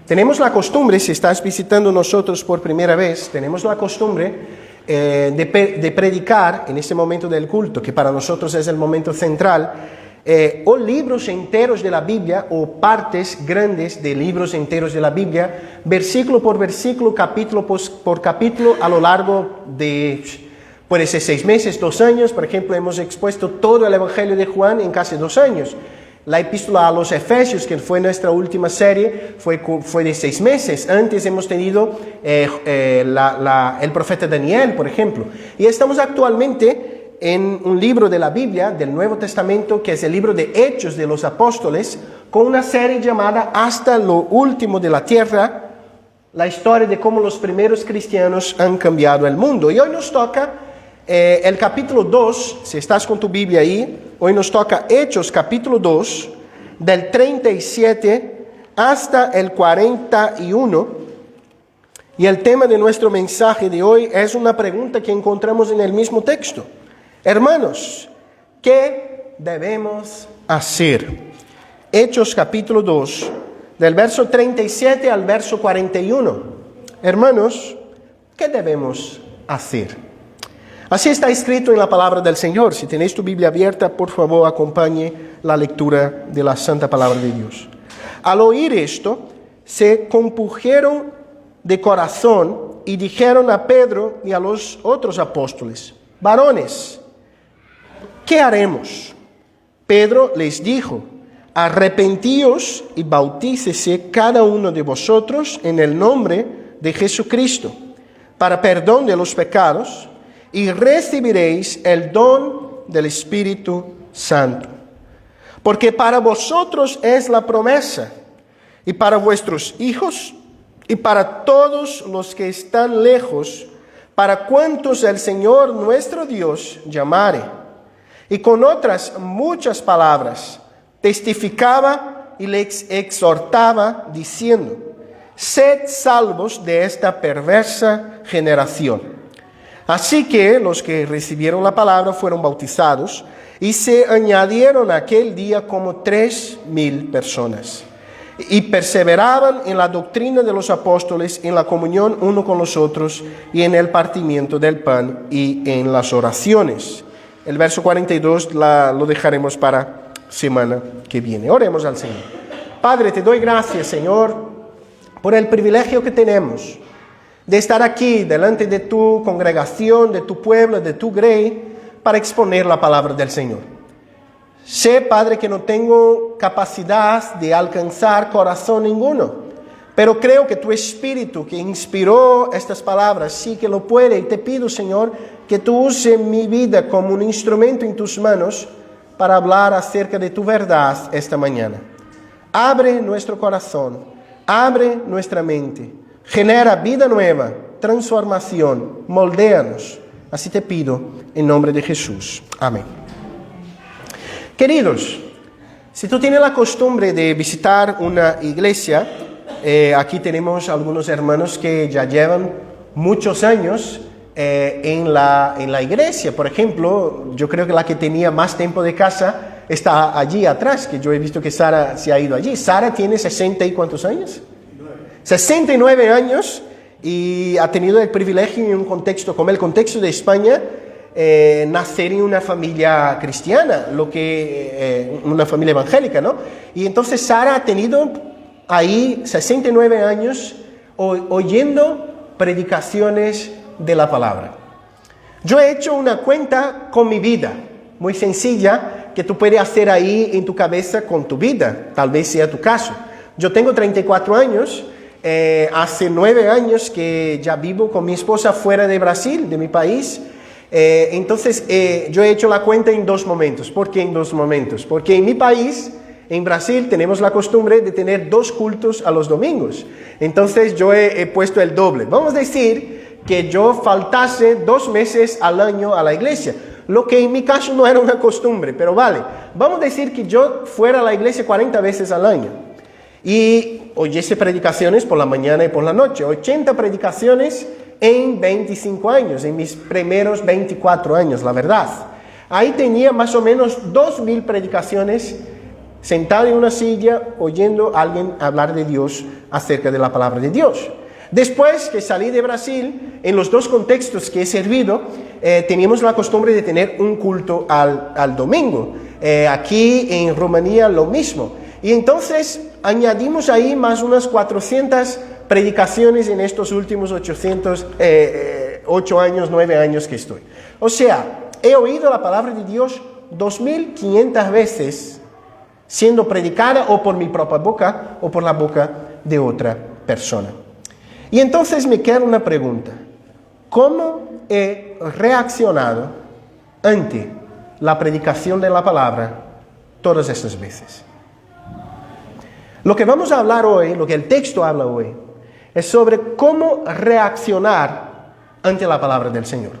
Tenemos la costumbre, si estás visitando nosotros por primera vez, tenemos la costumbre de predicar en este momento del culto, que para nosotros es el momento central, o libros enteros de la Biblia o partes grandes de libros enteros de la Biblia, versículo por versículo, capítulo por capítulo, a lo largo de, puede ser 6 meses, 2 años. Por ejemplo, hemos expuesto todo el Evangelio de Juan en casi 2 años. La epístola a los Efesios, que fue nuestra última serie, fue de 6 meses. Antes hemos tenido el profeta Daniel, por ejemplo. Y estamos actualmente en un libro de la Biblia, del Nuevo Testamento, que es el libro de Hechos de los Apóstoles, con una serie llamada Hasta lo último de la tierra, la historia de cómo los primeros cristianos han cambiado el mundo. Y hoy nos toca el capítulo 2, si estás con tu Biblia ahí, hoy nos toca Hechos capítulo 2, del 37 hasta el 41, y el tema de nuestro mensaje de hoy es una pregunta que encontramos en el mismo texto. Hermanos, ¿qué debemos hacer? Hechos capítulo 2, del verso 37 al verso 41. Hermanos, ¿qué debemos hacer? Así está escrito en la palabra del Señor. Si tenéis tu Biblia abierta, por favor, acompañe la lectura de la santa palabra de Dios. Al oír esto, se compungeron de corazón y dijeron a Pedro y a los otros apóstoles: varones, ¿qué haremos? Pedro les dijo: arrepentíos y bautícese cada uno de vosotros en el nombre de Jesucristo, para perdón de los pecados, y recibiréis el don del Espíritu Santo. Porque para vosotros es la promesa, y para vuestros hijos, y para todos los que están lejos, para cuantos el Señor nuestro Dios llamare. Y con otras muchas palabras testificaba y les exhortaba, diciendo: sed salvos de esta perversa generación. Así que los que recibieron la palabra fueron bautizados, y se añadieron aquel día como 3,000 personas. Y perseveraban en la doctrina de los apóstoles, en la comunión uno con los otros, y en el partimiento del pan, y en las oraciones. El verso 42 lo dejaremos para semana que viene. Oremos al Señor. Padre, te doy gracias, Señor, por el privilegio que tenemos de estar aquí delante de tu congregación, de tu pueblo, de tu grey, para exponer la palabra del Señor. Sé, Padre, que no tengo capacidad de alcanzar corazón ninguno, pero creo que tu Espíritu que inspiró estas palabras sí que lo puede, y te pido, Señor, que tú uses mi vida como un instrumento en tus manos para hablar acerca de tu verdad esta mañana. Abre nuestro corazón, abre nuestra mente, genera vida nueva, transformación, moldéanos. Así te pido en nombre de Jesús. Amén. Queridos, si tú tienes la costumbre de visitar una iglesia, aquí tenemos algunos hermanos que ya llevan muchos años en la iglesia. Por ejemplo, yo creo que la que tenía más tiempo de casa está allí atrás, que yo he visto que Sara se ha ido allí. Sara tiene 60 y ¿cuántos años? 69 años, y ha tenido el privilegio en un contexto como el contexto de España, nacer en una familia cristiana, una familia evangélica, ¿no? Y entonces Sara ha tenido ahí 69 años oyendo predicaciones de la palabra. Yo he hecho una cuenta con mi vida, muy sencilla, que tú puedes hacer ahí en tu cabeza con tu vida, tal vez sea tu caso. Yo tengo 34 años. Hace 9 años que ya vivo con mi esposa fuera de Brasil, de mi país. Entonces yo he hecho la cuenta en 2 momentos. ¿Por qué en 2 momentos? Porque en mi país, en Brasil, tenemos la costumbre de tener 2 cultos a los domingos. Entonces yo he puesto el doble. Vamos a decir que yo faltase 2 meses al año a la iglesia, lo que en mi caso no era una costumbre, pero vale. Vamos a decir que yo fuera a la iglesia 40 veces al año y oyese predicaciones por la mañana y por la noche. 80 predicaciones en 25 años, en mis primeros 24 años, la verdad. Ahí tenía más o menos 2,000 predicaciones sentado en una silla, oyendo a alguien hablar de Dios acerca de la palabra de Dios. Después que salí de Brasil, en los dos contextos que he servido, teníamos la costumbre de tener un culto al domingo. Aquí en Rumanía lo mismo. Y entonces añadimos ahí más unas 400 predicaciones en estos últimos 8 años, 9 años que estoy. O sea, he oído la palabra de Dios 2500 veces siendo predicada o por mi propia boca o por la boca de otra persona. Y entonces me queda una pregunta. ¿Cómo he reaccionado ante la predicación de la palabra todas estas veces? Lo que vamos a hablar hoy, lo que el texto habla hoy, es sobre cómo reaccionar ante la palabra del Señor.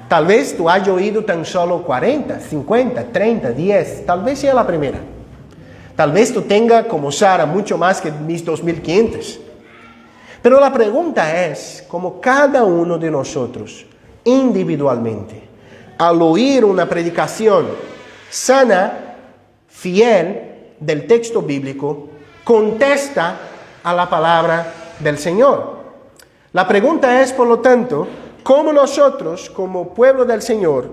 Tal vez tú hayas oído tan solo 40, 50, 30, 10, tal vez sea la primera. Tal vez tú tengas, como Sara, mucho más que mis 2500. Pero la pregunta es, como cada uno de nosotros, individualmente, al oír una predicación sana, fiel del texto bíblico, contesta a la palabra del Señor. La pregunta es, por lo tanto, ¿cómo nosotros, como pueblo del Señor,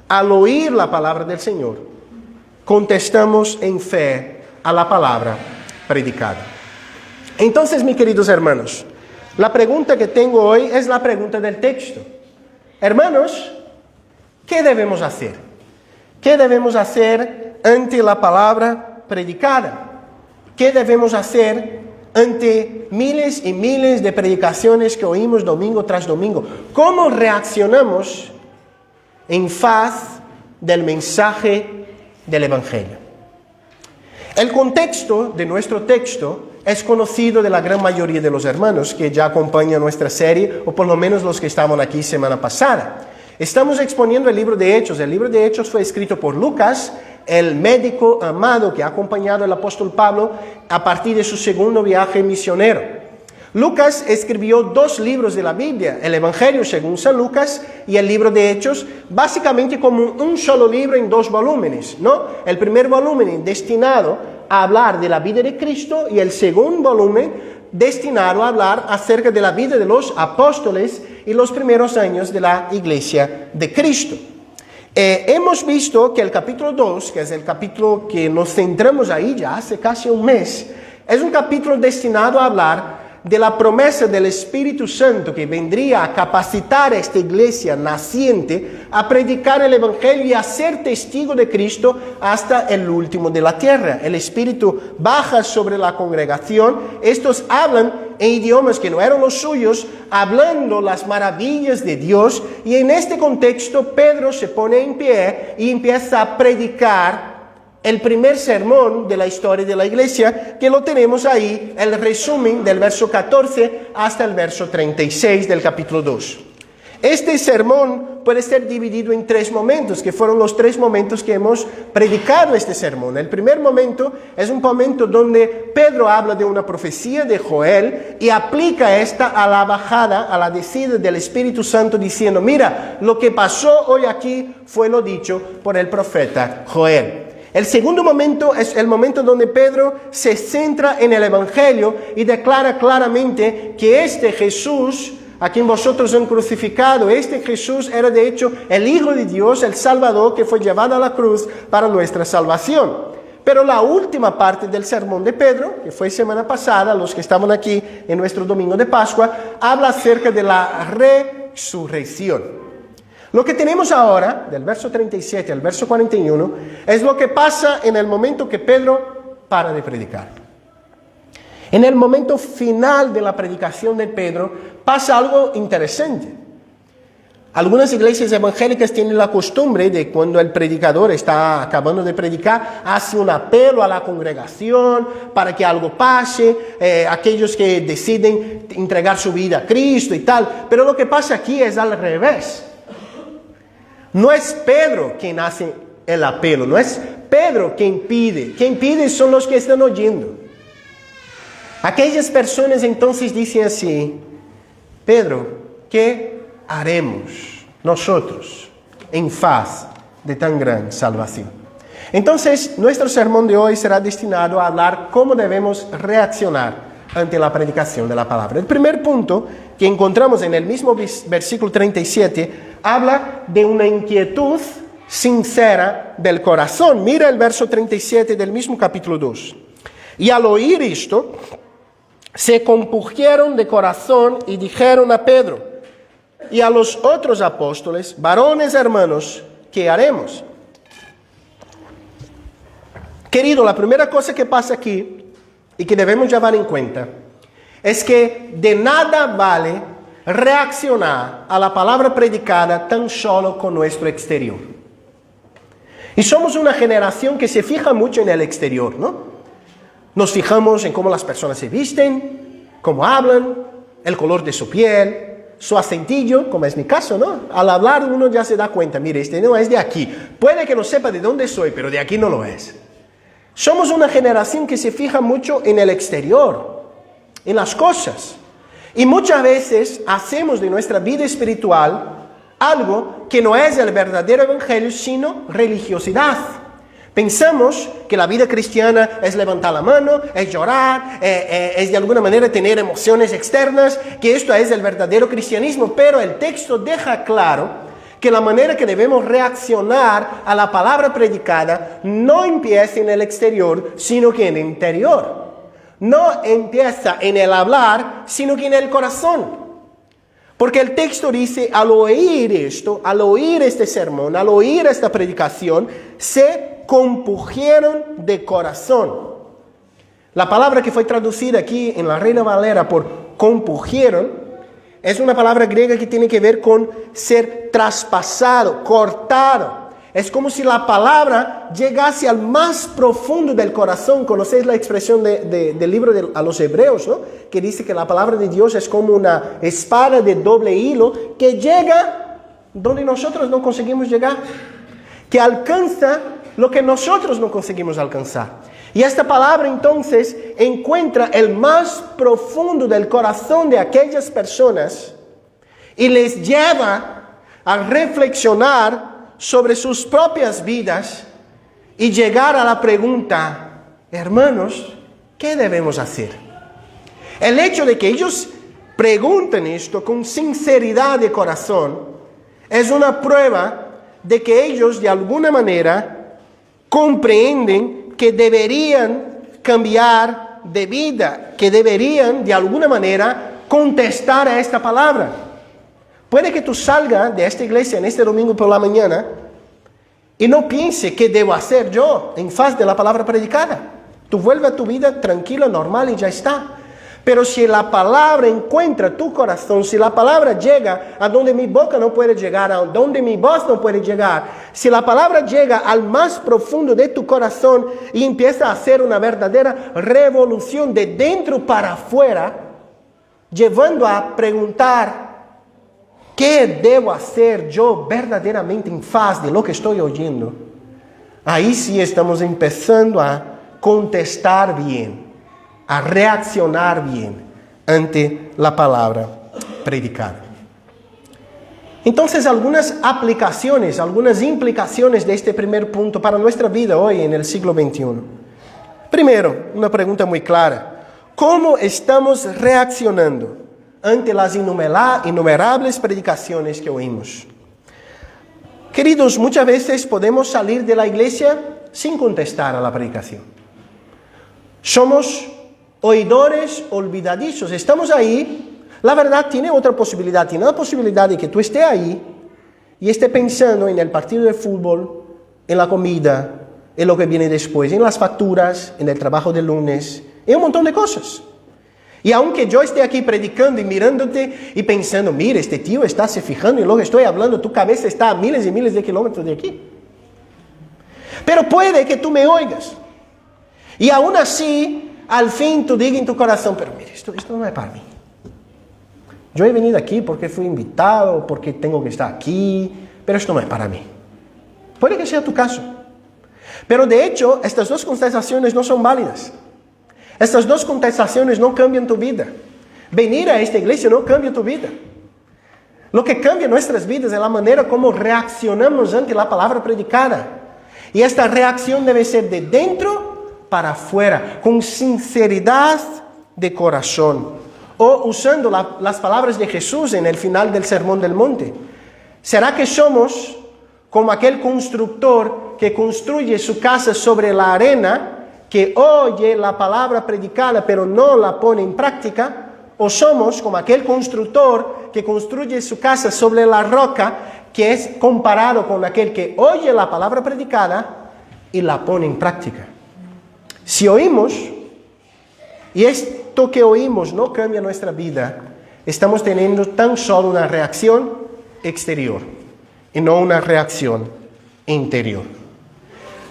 al oír la palabra del Señor, contestamos en fe a la palabra predicada? Entonces, mis queridos hermanos, la pregunta que tengo hoy es la pregunta del texto. Hermanos, ¿qué debemos hacer? ¿Qué debemos hacer ante la palabra predicada? ¿Qué debemos hacer ante miles y miles de predicaciones que oímos domingo tras domingo? ¿Cómo reaccionamos en faz del mensaje del Evangelio? El contexto de nuestro texto es conocido de la gran mayoría de los hermanos que ya acompañan nuestra serie, o por lo menos los que estaban aquí semana pasada. Estamos exponiendo el libro de Hechos. El libro de Hechos fue escrito por Lucas, el médico amado que ha acompañado al apóstol Pablo a partir de su segundo viaje misionero. Lucas escribió 2 libros de la Biblia, el Evangelio según San Lucas y el libro de Hechos, básicamente como un solo libro en 2 volúmenes, ¿no? El primer volumen destinado a hablar de la vida de Cristo y el segundo volumen destinado a hablar acerca de la vida de los apóstoles y los primeros años de la iglesia de Cristo. Hemos visto que el capítulo 2, que es el capítulo que nos centramos ahí ya hace casi un mes, es un capítulo destinado a hablar de la promesa del Espíritu Santo que vendría a capacitar a esta iglesia naciente a predicar el Evangelio y a ser testigo de Cristo hasta el último de la tierra. El Espíritu baja sobre la congregación, estos hablan en idiomas que no eran los suyos, hablando las maravillas de Dios, y en este contexto Pedro se pone en pie y empieza a predicar el primer sermón de la historia de la iglesia, que lo tenemos ahí, el resumen del verso 14 hasta el verso 36 del capítulo 2. Este sermón puede ser dividido en 3 momentos, que fueron los 3 momentos que hemos predicado este sermón. El primer momento es un momento donde Pedro habla de una profecía de Joel y aplica esta a la bajada, a la descida del Espíritu Santo, diciendo, mira, lo que pasó hoy aquí fue lo dicho por el profeta Joel. El segundo momento es el momento donde Pedro se centra en el Evangelio y declara claramente que este Jesús, a quien vosotros han crucificado, este Jesús era de hecho el Hijo de Dios, el Salvador, que fue llevado a la cruz para nuestra salvación. Pero la última parte del sermón de Pedro, que fue semana pasada, los que estaban aquí en nuestro domingo de Pascua, habla acerca de la resurrección. Lo que tenemos ahora, del verso 37 al verso 41, es lo que pasa en el momento que Pedro para de predicar. En el momento final de la predicación de Pedro pasa algo interesante. Algunas iglesias evangélicas tienen la costumbre de cuando el predicador está acabando de predicar, hace un apelo a la congregación para que algo pase, aquellos que deciden entregar su vida a Cristo y tal. Pero lo que pasa aquí es al revés. No es Pedro quien hace el apelo, no es Pedro quien pide son los que están oyendo. Aquellas personas entonces dicen así, Pedro, ¿qué haremos nosotros en faz de tan gran salvación? Entonces, nuestro sermón de hoy será destinado a hablar cómo debemos reaccionar ante la predicación de la palabra. El primer punto que encontramos en el mismo versículo 37 habla de una inquietud sincera del corazón. Mira el verso 37 del mismo capítulo 2. Y al oír esto, se compungieron de corazón y dijeron a Pedro y a los otros apóstoles: varones hermanos, ¿qué haremos? Querido, la primera cosa que pasa aquí y que debemos llevar en cuenta es que de nada vale reaccionar a la palabra predicada tan solo con nuestro exterior. Y somos una generación que se fija mucho en el exterior, ¿no? Nos fijamos en cómo las personas se visten, cómo hablan, el color de su piel, su acentillo, como es mi caso, ¿no? Al hablar uno ya se da cuenta, mire, este no es de aquí. Puede que no sepa de dónde soy, pero de aquí no lo es. Somos una generación que se fija mucho en el exterior, en las cosas. Y muchas veces hacemos de nuestra vida espiritual algo que no es el verdadero evangelio, sino religiosidad. Pensamos que la vida cristiana es levantar la mano, es llorar, es de alguna manera tener emociones externas, que esto es el verdadero cristianismo, pero el texto deja claro que la manera que debemos reaccionar a la palabra predicada no empieza en el exterior, sino que en el interior. No empieza en el hablar, sino que en el corazón. Porque el texto dice, al oír esto, al oír este sermón, al oír esta predicación, se compungieron de corazón. La palabra que fue traducida aquí en la Reina Valera por compungieron es una palabra griega que tiene que ver con ser traspasado, cortado. Es como si la palabra llegase al más profundo del corazón. ¿Conocéis la expresión del libro a los Hebreos, ¿no? Que dice que la palabra de Dios es como una espada de doble hilo que llega donde nosotros no conseguimos llegar, que alcanza lo que nosotros no conseguimos alcanzar. Y esta palabra entonces encuentra el más profundo del corazón de aquellas personas y les lleva a reflexionar sobre sus propias vidas y llegar a la pregunta: hermanos, ¿qué debemos hacer? El hecho de que ellos pregunten esto con sinceridad de corazón es una prueba de que ellos de alguna manera comprenden que deberían cambiar de vida, que deberían de alguna manera contestar a esta palabra. Puede que tú salgas de esta iglesia en este domingo por la mañana y no piense qué debo hacer yo en faz de la palabra predicada. Tú vuelves a tu vida tranquila, normal y ya está. Pero si la palabra encuentra tu corazón, si la palabra llega a donde mi boca no puede llegar, a donde mi voz no puede llegar, si la palabra llega al más profundo de tu corazón y empieza a hacer una verdadera revolución de dentro para afuera, llevando a preguntar: ¿qué debo hacer yo verdaderamente en faz de lo que estoy oyendo? Ahí sí estamos empezando a contestar bien, a reaccionar bien ante la palabra predicada. Entonces, algunas aplicaciones, algunas implicaciones de este primer punto para nuestra vida hoy en el siglo XXI. Primero, una pregunta muy clara: ¿cómo estamos reaccionando ante las innumerables predicaciones que oímos? Queridos, muchas veces podemos salir de la iglesia sin contestar a la predicación. Somos oidores olvidadizos. Estamos ahí. La verdad tiene otra posibilidad. Tiene la posibilidad de que tú estés ahí y estés pensando en el partido de fútbol, en la comida, en lo que viene después, en las facturas, en el trabajo del lunes, en un montón de cosas. Y aunque yo esté aquí predicando y mirándote y pensando: mira, este tío está se fijando en lo que estoy hablando, tu cabeza está a miles y miles de kilómetros de aquí. Pero puede que tú me oigas. Y aún así, al fin tú digas en tu corazón: pero mira, esto no es para mí. Yo he venido aquí porque fui invitado, porque tengo que estar aquí, pero esto no es para mí. Puede que sea tu caso. Pero de hecho, estas dos contestaciones no son válidas. Estas dos contestaciones no cambian tu vida. Venir a esta iglesia no cambia tu vida. Lo que cambia nuestras vidas es la manera como reaccionamos ante la palabra predicada. Y esta reacción debe ser de dentro para afuera, con sinceridad de corazón. O usando las palabras de Jesús en el final del Sermón del Monte. ¿Será que somos como aquel constructor que construye su casa sobre la arena, que oye la palabra predicada pero no la pone en práctica? ¿O somos como aquel constructor que construye su casa sobre la roca, que es comparado con aquel que oye la palabra predicada y la pone en práctica? Si oímos, y esto que oímos no cambia nuestra vida, estamos teniendo tan solo una reacción exterior y no una reacción interior.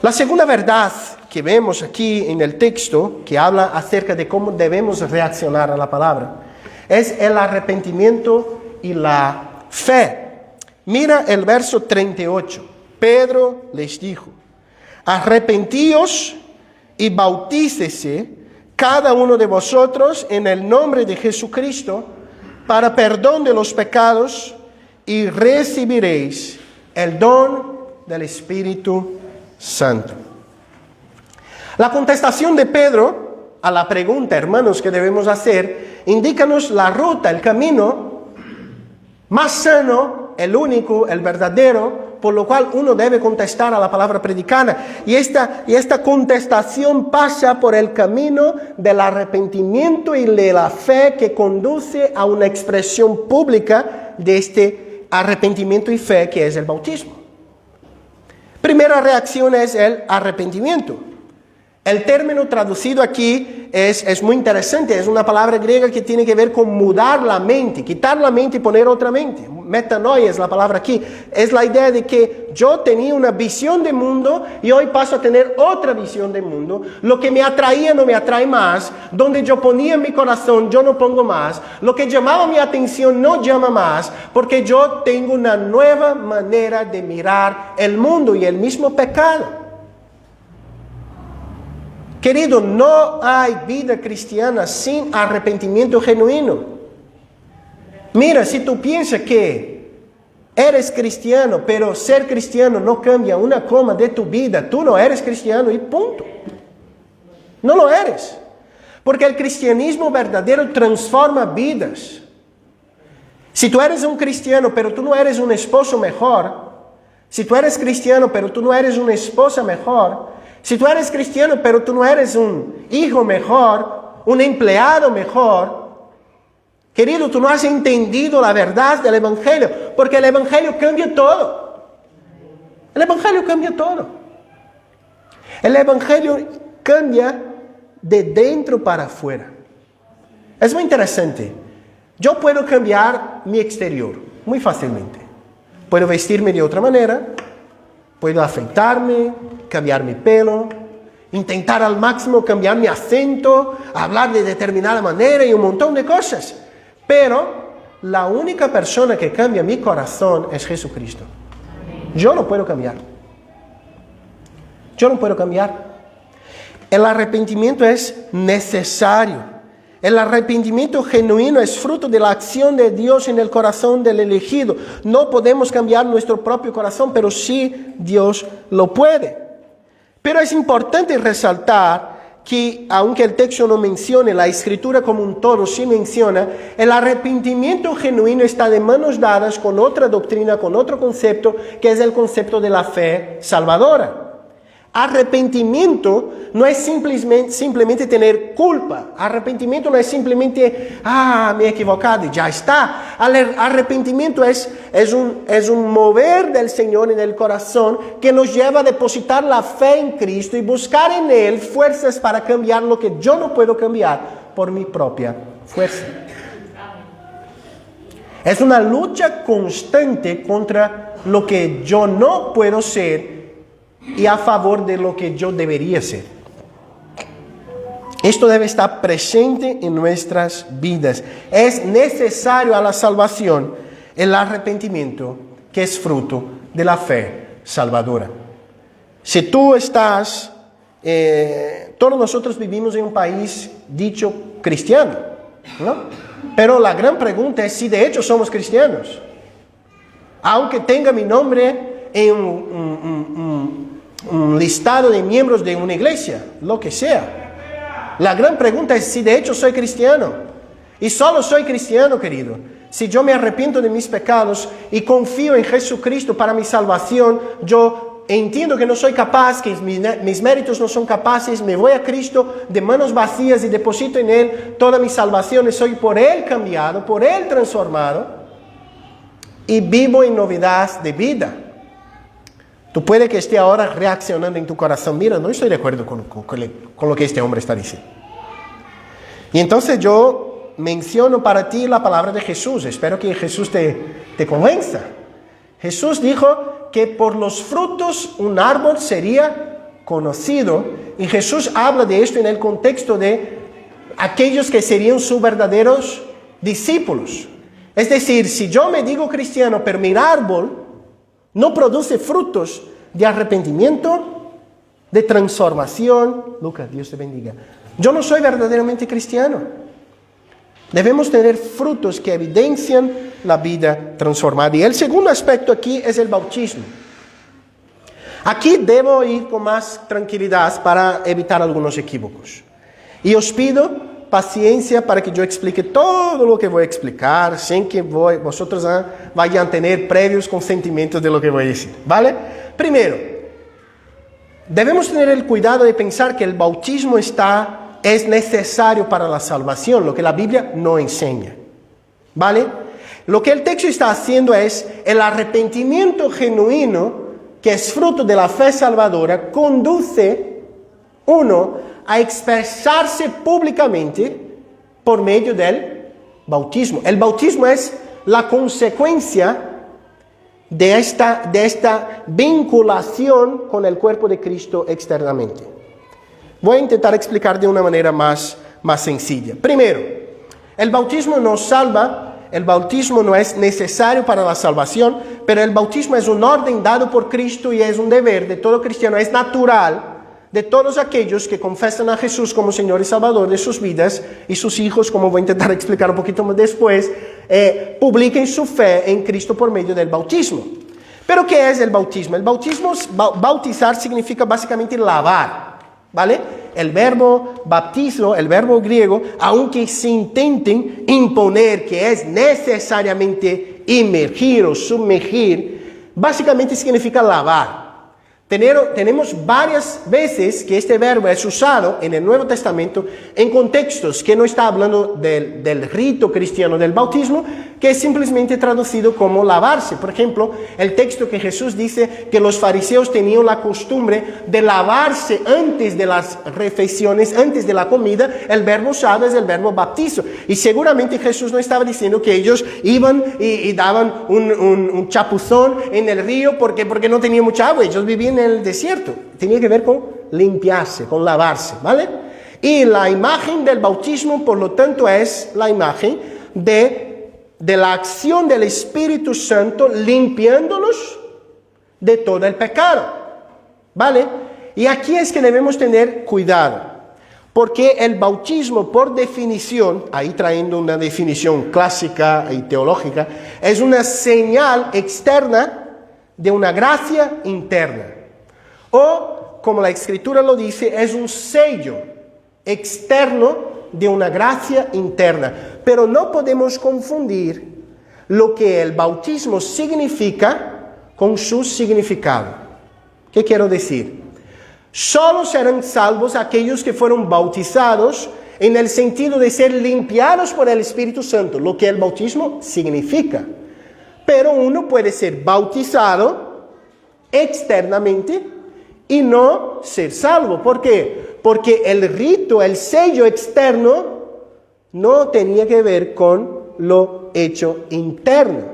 La segunda verdad que vemos aquí en el texto, que habla acerca de cómo debemos reaccionar a la palabra, es el arrepentimiento y la fe. Mira el verso 38. Pedro les dijo: arrepentíos y bautícese cada uno de vosotros en el nombre de Jesucristo para perdón de los pecados, y recibiréis el don del Espíritu Santo. La contestación de Pedro a la pregunta, hermanos, que debemos hacer, indícanos la ruta, el camino más sano, el único, el verdadero, por lo cual uno debe contestar a la palabra predicada. Y esta contestación pasa por el camino del arrepentimiento y de la fe, que conduce a una expresión pública de este arrepentimiento y fe, que es el bautismo. Primera reacción es el arrepentimiento. El término traducido aquí es muy interesante. Es una palabra griega que tiene que ver con mudar la mente, quitar la mente y poner otra mente. Metanoia es la palabra aquí. Es la idea de que yo tenía una visión de mundo y hoy paso a tener otra visión de mundo. Lo que me atraía no me atrae más. Donde yo ponía mi corazón, yo no pongo más. Lo que llamaba mi atención no llama más, porque yo tengo una nueva manera de mirar el mundo y el mismo pecado. Querido, no hay vida cristiana sin arrepentimiento genuino. Mira, si tú piensas que eres cristiano, pero ser cristiano no cambia una coma de tu vida, tú no eres cristiano y punto. No lo eres. Porque el cristianismo verdadero transforma vidas. Si tú eres un cristiano, pero tú no eres un esposo mejor, si tú eres cristiano, pero tú no eres una esposa mejor, si tú eres cristiano, pero tú no eres un hijo mejor, un empleado mejor, querido, tú no has entendido la verdad del Evangelio, porque el Evangelio cambia todo. El Evangelio cambia todo. El Evangelio cambia de dentro para afuera. Es muy interesante. Yo puedo cambiar mi exterior muy fácilmente. Puedo vestirme de otra manera, puedo afeitarme, cambiar mi pelo, intentar al máximo cambiar mi acento, hablar de determinada manera y un montón de cosas. Pero la única persona que cambia mi corazón es Jesucristo. Yo no puedo cambiar. Yo no puedo cambiar. El arrepentimiento es necesario. El arrepentimiento genuino es fruto de la acción de Dios en el corazón del elegido. No podemos cambiar nuestro propio corazón, pero sí Dios lo puede. Pero es importante resaltar que, aunque el texto no mencione, la Escritura como un todo sí menciona, el arrepentimiento genuino está de manos dadas con otra doctrina, con otro concepto, que es el concepto de la fe salvadora. Arrepentimiento no es simplemente tener culpa. Arrepentimiento no es simplemente, me he equivocado y ya está. Arrepentimiento es un mover del Señor en el corazón que nos lleva a depositar la fe en Cristo y buscar en Él fuerzas para cambiar lo que yo no puedo cambiar por mi propia fuerza. Es una lucha constante contra lo que yo no puedo ser y a favor de lo que yo debería ser. Esto debe estar presente en nuestras vidas. Es necesario a la salvación el arrepentimiento, que es fruto de la fe salvadora. Si tú estás, todos nosotros vivimos en un país dicho cristiano, ¿no? Pero la gran pregunta es si de hecho somos cristianos. Aunque tenga mi nombre en un listado de miembros de una iglesia, lo que sea. La gran pregunta es si de hecho soy cristiano. Y solo soy cristiano, querido, si yo me arrepiento de mis pecados y confío en Jesucristo para mi salvación. Yo entiendo que no soy capaz, que mis méritos no son capaces, me voy a Cristo de manos vacías y deposito en Él toda mi salvación. Y soy por Él cambiado, por Él transformado y vivo en novedad de vida. Tú puedes que esté ahora reaccionando en tu corazón: mira, no estoy de acuerdo con lo que este hombre está diciendo. Y entonces yo menciono para ti la palabra de Jesús. Espero que Jesús te convenza. Jesús dijo que por los frutos un árbol sería conocido. Y Jesús habla de esto en el contexto de aquellos que serían sus verdaderos discípulos. Es decir, si yo me digo cristiano, pero mi árbol no produce frutos de arrepentimiento, de transformación, Lucas, Dios te bendiga, yo no soy verdaderamente cristiano. Debemos tener frutos que evidencian la vida transformada. Y el segundo aspecto aquí es el bautismo. Aquí debo ir con más tranquilidad para evitar algunos equívocos. Y os pido paciencia para que yo explique todo lo que voy a explicar, sin que vosotros vayan a tener previos consentimientos de lo que voy a decir, ¿vale? Primero, debemos tener el cuidado de pensar que el bautismo es necesario para la salvación, lo que la Biblia no enseña, ¿vale? Lo que el texto está haciendo es el arrepentimiento genuino, que es fruto de la fe salvadora, conduce uno a expresarse públicamente por medio del bautismo. El bautismo es la consecuencia de esta vinculación con el cuerpo de Cristo externamente. Voy a intentar explicar de una manera más sencilla. Primero, el bautismo nos salva. El bautismo no es necesario para la salvación, pero el bautismo es un orden dado por Cristo y es un deber de todo cristiano. Es natural de todos aquellos que confesan a Jesús como Señor y Salvador de sus vidas, y sus hijos, como voy a intentar explicar un poquito más después, publiquen su fe en Cristo por medio del bautismo. ¿Pero qué es el bautismo? El bautismo, bautizar significa básicamente lavar, ¿vale? El verbo baptizo, el verbo griego, aunque se intenten imponer que es necesariamente inmergir o sumergir, básicamente significa lavar. Tenemos varias veces que este verbo es usado en el Nuevo Testamento en contextos que no está hablando del rito cristiano del bautismo, que es simplemente traducido como lavarse. Por ejemplo, el texto que Jesús dice que los fariseos tenían la costumbre de lavarse antes de las refeiciones, antes de la comida. El verbo usado es el verbo baptizo. Y seguramente Jesús no estaba diciendo que ellos iban y daban un chapuzón en el río porque no tenían mucha agua. Ellos vivían en el desierto. Tenía que ver con limpiarse, con lavarse, ¿vale? Y la imagen del bautismo, por lo tanto, es la imagen de la acción del Espíritu Santo limpiándolos de todo el pecado, ¿vale? Y aquí es que debemos tener cuidado, porque el bautismo, por definición, ahí trayendo una definición clásica y teológica, es una señal externa de una gracia interna. O, como la Escritura lo dice, es un sello externo de una gracia interna. Pero no podemos confundir lo que el bautismo significa con su significado. ¿Qué quiero decir? Solo serán salvos aquellos que fueron bautizados en el sentido de ser limpiados por el Espíritu Santo, lo que el bautismo significa. Pero uno puede ser bautizado externamente y no ser salvo. ¿Por qué? Porque el rito, el sello externo, no tenía que ver con lo hecho interno.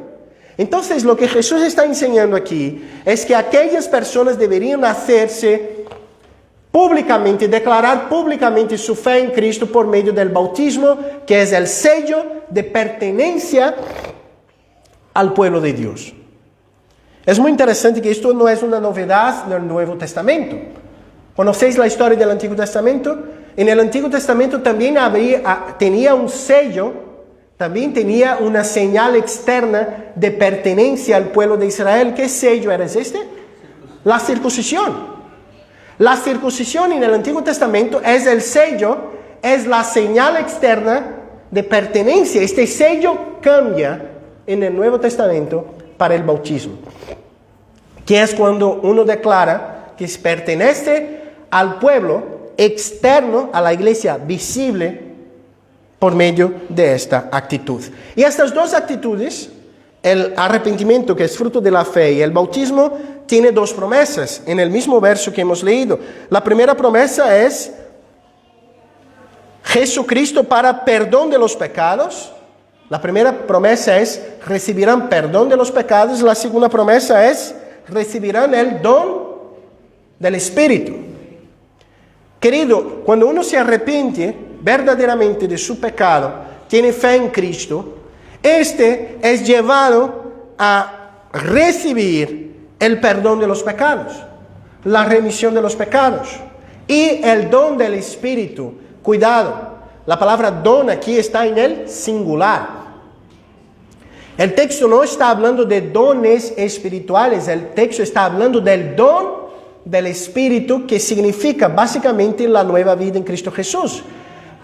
Entonces, lo que Jesús está enseñando aquí es que aquellas personas deberían hacerse públicamente, declarar públicamente su fe en Cristo por medio del bautismo, que es el sello de pertenencia al pueblo de Dios. Es muy interesante que esto no es una novedad del Nuevo Testamento. ¿Conocéis la historia del Antiguo Testamento? En el Antiguo Testamento también tenía un sello, también tenía una señal externa de pertenencia al pueblo de Israel. ¿Qué sello era este? La circuncisión. La circuncisión en el Antiguo Testamento es el sello, es la señal externa de pertenencia. Este sello cambia en el Nuevo Testamento para el bautismo, que es cuando uno declara que pertenece al pueblo externo, a la iglesia visible, por medio de esta actitud. Y estas dos actitudes, el arrepentimiento que es fruto de la fe y el bautismo, tiene dos promesas en el mismo verso que hemos leído. La primera promesa es Jesucristo para perdón de los pecados. La primera promesa es recibirán perdón de los pecados. La segunda promesa es recibirán el don del Espíritu. Querido, cuando uno se arrepiente verdaderamente de su pecado, tiene fe en Cristo, este es llevado a recibir el perdón de los pecados, la remisión de los pecados y el don del Espíritu. Cuidado, la palabra don aquí está en el singular. El texto no está hablando de dones espirituales, el texto está hablando del don del Espíritu, que significa básicamente la nueva vida en Cristo Jesús.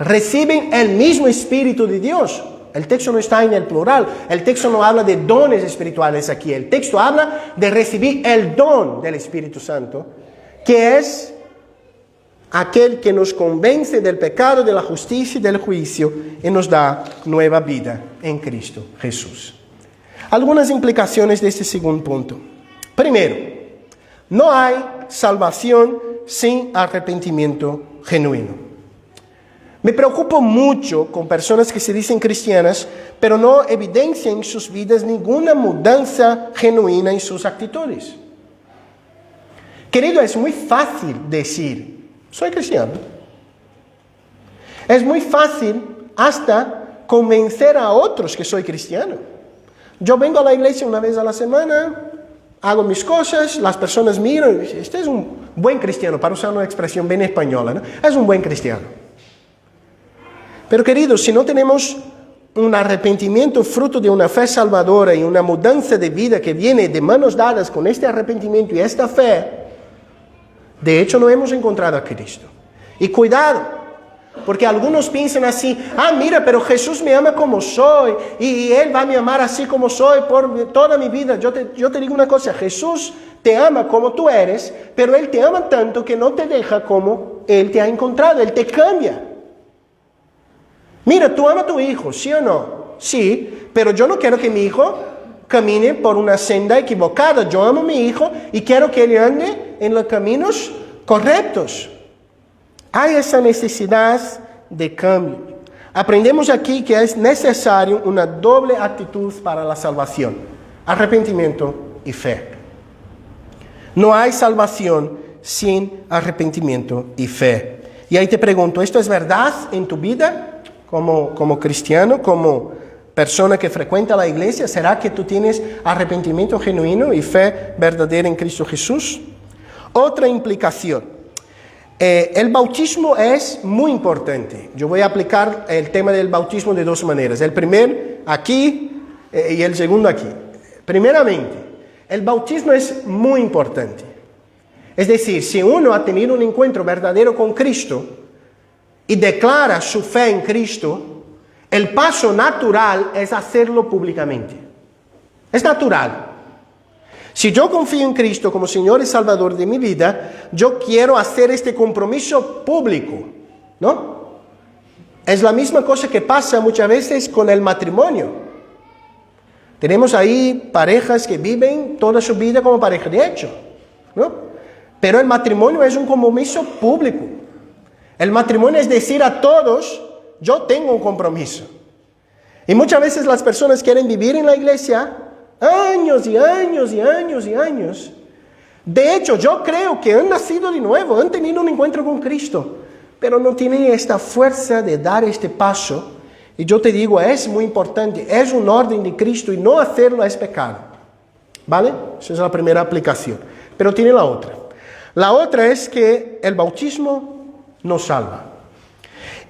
Reciben el mismo Espíritu de Dios. El texto no está en el plural, el texto no habla de dones espirituales aquí, el texto habla de recibir el don del Espíritu Santo, que es aquel que nos convence del pecado, de la justicia y del juicio y nos da nueva vida en Cristo Jesús. Algunas implicaciones de este segundo punto. Primero, no hay salvación sin arrepentimiento genuino. Me preocupo mucho con personas que se dicen cristianas, pero no evidencian en sus vidas ninguna mudanza genuina en sus actitudes. Querido, es muy fácil decir, soy cristiano. Es muy fácil hasta convencer a otros que soy cristiano. Yo vengo a la iglesia una vez a la semana, hago mis cosas, las personas miran y dicen, este es un buen cristiano, para usar una expresión bien española, ¿no? Es un buen cristiano. Pero queridos, si no tenemos un arrepentimiento fruto de una fe salvadora y una mudanza de vida que viene de manos dadas con este arrepentimiento y esta fe, de hecho no hemos encontrado a Cristo. Y cuidado, porque algunos piensan así, mira, pero Jesús me ama como soy y Él va a me amar así como soy por toda mi vida. Yo te digo una cosa, Jesús te ama como tú eres, pero Él te ama tanto que no te deja como Él te ha encontrado, Él te cambia. Mira, tú amas a tu hijo, ¿sí o no? Sí, pero yo no quiero que mi hijo camine por una senda equivocada. Yo amo a mi hijo y quiero que él ande en los caminos correctos. Hay esa necesidad de cambio. Aprendemos aquí que es necesario una doble actitud para la salvación: arrepentimiento y fe. No hay salvación sin arrepentimiento y fe. Y ahí te pregunto, ¿esto es verdad en tu vida? Como cristiano, como persona que frecuenta la iglesia, ¿será que tú tienes arrepentimiento genuino y fe verdadera en Cristo Jesús? Otra implicación. El bautismo es muy importante. Yo voy a aplicar el tema del bautismo de dos maneras. El primero aquí y el segundo aquí. Primeramente, el bautismo es muy importante. Es decir, si uno ha tenido un encuentro verdadero con Cristo y declara su fe en Cristo, el paso natural es hacerlo públicamente. Es natural. Si yo confío en Cristo como Señor y Salvador de mi vida, yo quiero hacer este compromiso público, ¿no? Es la misma cosa que pasa muchas veces con el matrimonio. Tenemos ahí parejas que viven toda su vida como pareja de hecho, ¿no? Pero el matrimonio es un compromiso público. El matrimonio es decir a todos, yo tengo un compromiso. Y muchas veces las personas quieren vivir en la iglesia años y años y años y años. De hecho, yo creo que han nacido de nuevo, han tenido un encuentro con Cristo, pero no tienen esta fuerza de dar este paso. Y yo te digo, es muy importante, es un orden de Cristo y no hacerlo es pecado. ¿Vale? Esa es la primera aplicación. Pero tiene la otra. La otra es que el bautismo nos salva.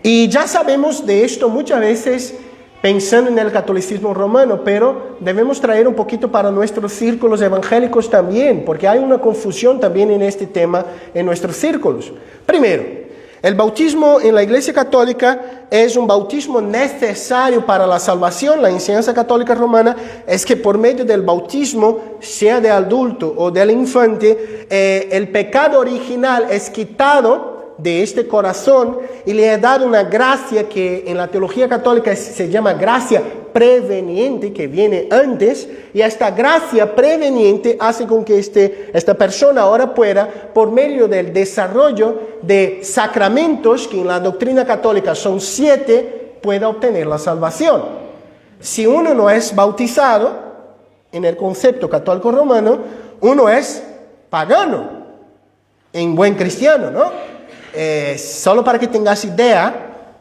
Y ya sabemos de esto muchas veces pensando en el catolicismo romano, pero debemos traer un poquito para nuestros círculos evangélicos también, porque hay una confusión también en este tema en nuestros círculos. Primero, el bautismo en la Iglesia Católica es un bautismo necesario para la salvación. La enseñanza católica romana es que por medio del bautismo, sea de adulto o del infante, el pecado original es quitado de este corazón y le ha dado una gracia que en la teología católica se llama gracia preveniente, que viene antes, y esta gracia preveniente hace con que esta persona ahora pueda, por medio del desarrollo de sacramentos, que en la doctrina católica son 7, pueda obtener la salvación. Si uno no es bautizado, en el concepto católico romano, uno es pagano, en buen cristiano, ¿no? Solo para que tengas idea,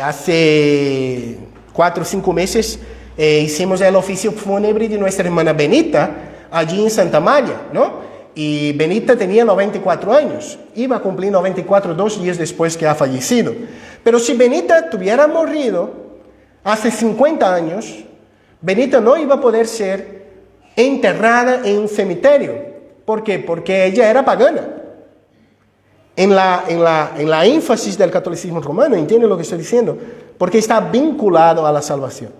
hace 4 o 5 meses hicimos el oficio fúnebre de nuestra hermana Benita, allí en Santa María, ¿no? Y Benita tenía 94 años, iba a cumplir 94 2 días después que ha fallecido. Pero si Benita tuviera morrido hace 50 años, Benita no iba a poder ser enterrada en un cementerio. ¿Por qué? Porque ella era pagana. En la énfasis del catolicismo romano, ¿entiende lo que estoy diciendo? Porque está vinculado a la salvación.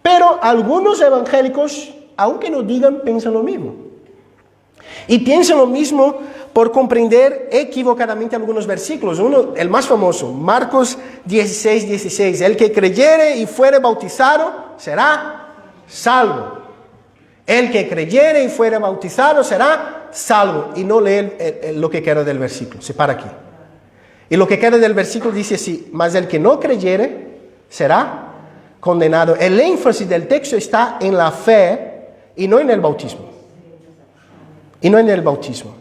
Pero algunos evangélicos, aunque no digan, piensan lo mismo. Y piensan lo mismo por comprender equivocadamente algunos versículos. Uno, el más famoso, Marcos 16, 16. El que creyere y fuere bautizado será salvo. El que creyere y fuere bautizado será salvo. Y no lee lo que queda del versículo. Se para aquí. Y lo que queda del versículo dice así: mas el que no creyere será condenado. El énfasis del texto está en la fe y no en el bautismo. Y no en el bautismo.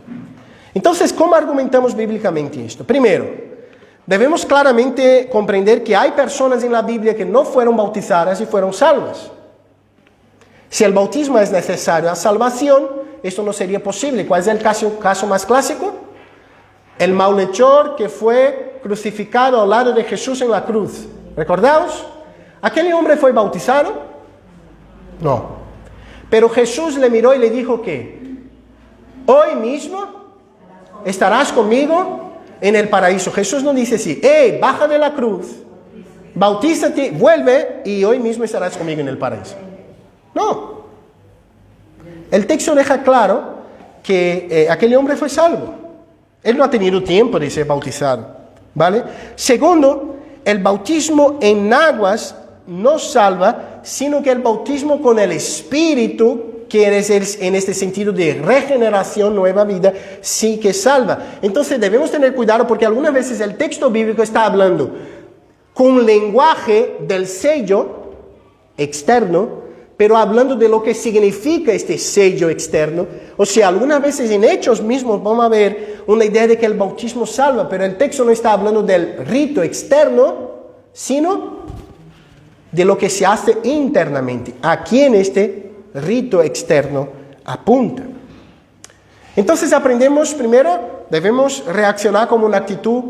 Entonces, ¿cómo argumentamos bíblicamente esto? Primero, debemos claramente comprender que hay personas en la Biblia que no fueron bautizadas y fueron salvas. Si el bautismo es necesario a salvación, esto no sería posible. ¿Cuál es el caso más clásico? El malhechor que fue crucificado al lado de Jesús en la cruz. ¿Recordaos? ¿Aquel hombre fue bautizado? No. Pero Jesús le miró y le dijo que hoy mismo estarás conmigo en el paraíso. Jesús no dice así: baja de la cruz, bautízate, vuelve y hoy mismo estarás conmigo en el paraíso. No. El texto deja claro que aquel hombre fue salvo. Él no ha tenido tiempo de ser bautizado, ¿vale? Segundo, el bautismo en aguas no salva, sino que el bautismo con el Espíritu, que es en este sentido de regeneración, nueva vida, sí que salva. Entonces debemos tener cuidado porque algunas veces el texto bíblico está hablando con lenguaje del sello externo, pero hablando de lo que significa este sello externo. O sea, algunas veces en Hechos mismos vamos a ver una idea de que el bautismo salva, pero el texto no está hablando del rito externo, sino de lo que se hace internamente. Aquí en este rito externo apunta. Entonces aprendemos primero, debemos reaccionar con una actitud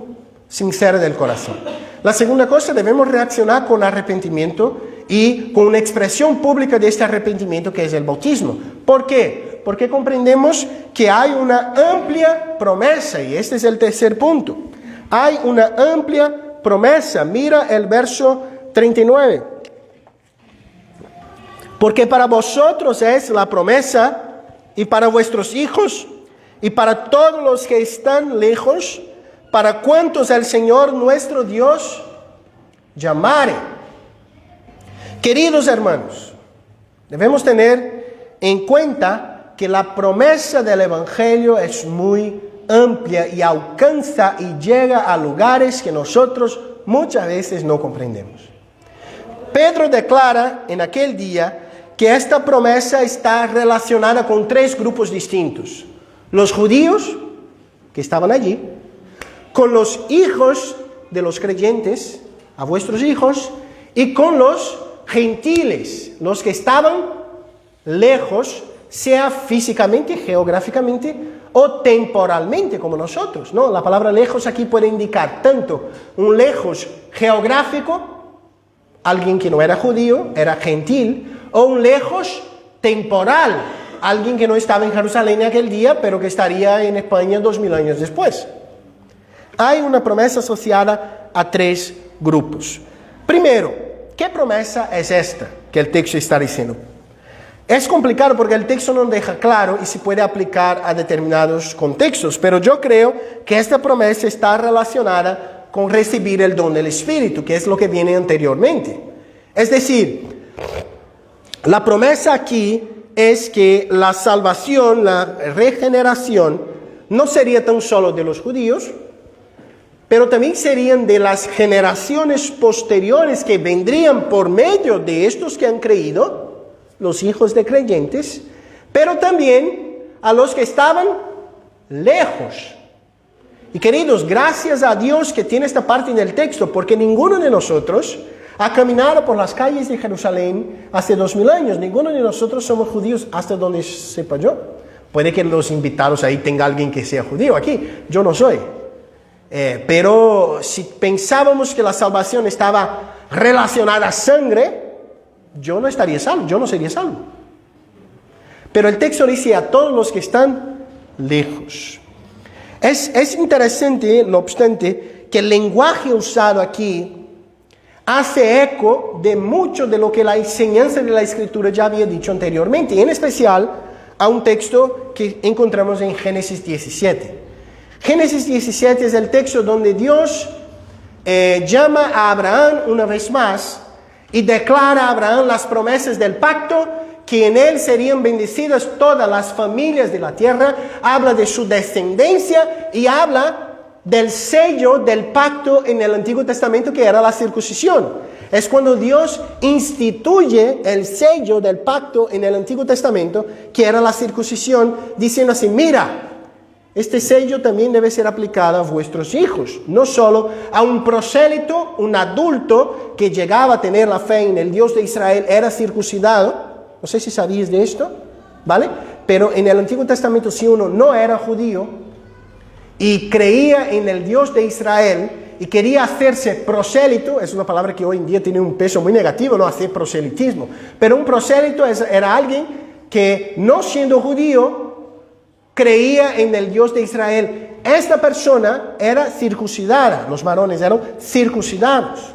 sincera del corazón. La segunda cosa, debemos reaccionar con arrepentimiento y con una expresión pública de este arrepentimiento que es el bautismo. ¿Por qué? Porque comprendemos que hay una amplia promesa, y este es el tercer punto. Hay una amplia promesa. Mira el verso 39. Porque para vosotros es la promesa, y para vuestros hijos, y para todos los que están lejos, para cuantos el Señor nuestro Dios llamare. Queridos hermanos, debemos tener en cuenta que la promesa del Evangelio es muy amplia y alcanza y llega a lugares que nosotros muchas veces no comprendemos. Pedro declara en aquel día que esta promesa está relacionada con 3 grupos distintos: los judíos que estaban allí, con los hijos de los creyentes, a vuestros hijos, y con los gentiles, los que estaban lejos, sea físicamente, geográficamente o temporalmente como nosotros, ¿no? La palabra lejos aquí puede indicar tanto un lejos geográfico alguien que no era judío, era gentil, o un lejos temporal, alguien que no estaba en Jerusalén aquel día, pero que estaría en España 2000 años después. Hay una promesa asociada a 3 grupos. Primero, ¿qué promesa es esta que el texto está diciendo? Es complicado porque el texto no deja claro y se puede aplicar a determinados contextos, pero yo creo que esta promesa está relacionada con recibir el don del Espíritu, que es lo que viene anteriormente. Es decir, la promesa aquí es que la salvación, la regeneración, no sería tan solo de los judíos, pero también serían de las generaciones posteriores que vendrían por medio de estos que han creído, los hijos de creyentes, pero también a los que estaban lejos. Y queridos, gracias a Dios que tiene esta parte en el texto, porque ninguno de nosotros ha caminado por las calles de Jerusalén hace 2000 años. Ninguno de nosotros somos judíos hasta donde sepa yo. Puede que los invitados ahí tenga alguien que sea judío aquí. Yo no soy. Pero si pensábamos que la salvación estaba relacionada a sangre, yo no estaría salvo, yo no sería salvo. Pero el texto dice a todos los que están lejos. Es interesante, no obstante, que el lenguaje usado aquí hace eco de mucho de lo que la enseñanza de la Escritura ya había dicho anteriormente, y en especial a un texto que encontramos en Génesis 17. Génesis 17 es el texto donde Dios llama a Abraham una vez más y declara a Abraham las promesas del pacto, que en él serían bendecidas todas las familias de la tierra. Habla de su descendencia y habla del sello del pacto en el Antiguo Testamento, que era la circuncisión. Es cuando Dios instituye el sello del pacto en el Antiguo Testamento, que era la circuncisión, diciendo así: mira, este sello también debe ser aplicado a vuestros hijos, no solo a un prosélito, un adulto que llegaba a tener la fe en el Dios de Israel, era circuncidado. No sé si sabías de esto, ¿vale? Pero en el Antiguo Testamento, si uno no era judío y creía en el Dios de Israel y quería hacerse prosélito, es una palabra que hoy en día tiene un peso muy negativo, no hacer proselitismo, pero un prosélito era alguien que, no siendo judío, creía en el Dios de Israel. Esta persona era circuncidada, los varones eran circuncidados,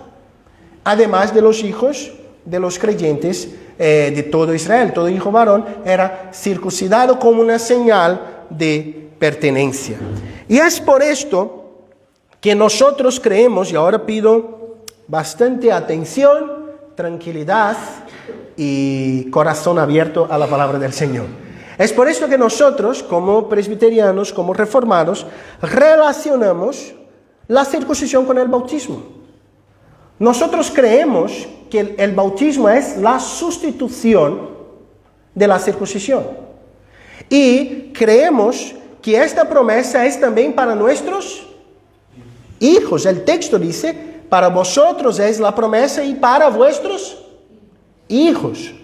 además de los hijos de los creyentes de todo Israel. Todo hijo varón era circuncidado como una señal de pertenencia. Y es por esto que nosotros creemos, y ahora pido bastante atención, tranquilidad y corazón abierto a la palabra del Señor. Es por esto que nosotros, como presbiterianos, como reformados, relacionamos la circuncisión con el bautismo. Nosotros creemos que el bautismo es la sustitución de la circuncisión. Y creemos que esta promesa es también para nuestros hijos. El texto dice: para vosotros es la promesa y para vuestros hijos.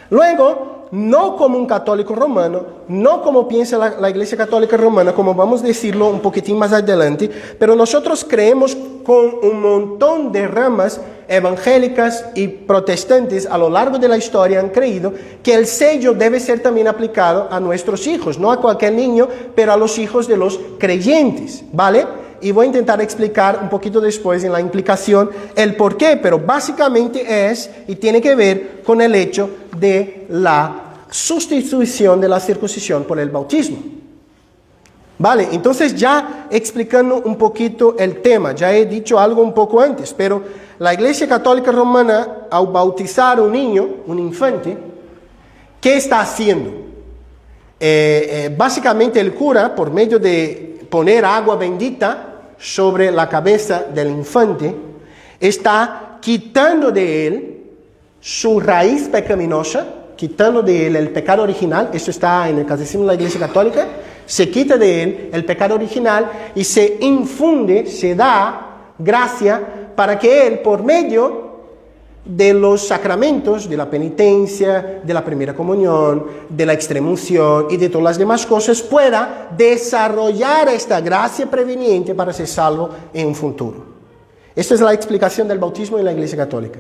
Luego, no como un católico romano, no como piensa la Iglesia Católica Romana, como vamos a decirlo un poquitín más adelante, pero nosotros creemos con un montón de ramas evangélicas y protestantes a lo largo de la historia han creído que el sello debe ser también aplicado a nuestros hijos, no a cualquier niño, pero a los hijos de los creyentes, ¿vale? Y voy a intentar explicar un poquito después en la implicación el por qué, pero básicamente es y tiene que ver con el hecho de la sustitución de la circuncisión por el bautismo. Vale, entonces ya explicando un poquito el tema, ya he dicho algo un poco antes, pero la Iglesia Católica Romana, al bautizar a un niño, un infante, ¿qué está haciendo? Básicamente el cura, por medio de poner agua bendita sobre la cabeza del infante, está quitando de él su raíz pecaminosa, quitando de él el pecado original. Esto está en el Catecismo de la Iglesia Católica. Se quita de él el pecado original y se infunde, se da gracia para que él, por medio de los sacramentos, de la penitencia, de la primera comunión, de la extremunción y de todas las demás cosas, pueda desarrollar esta gracia preveniente para ser salvo en un futuro. Esta es la explicación del bautismo en la Iglesia Católica.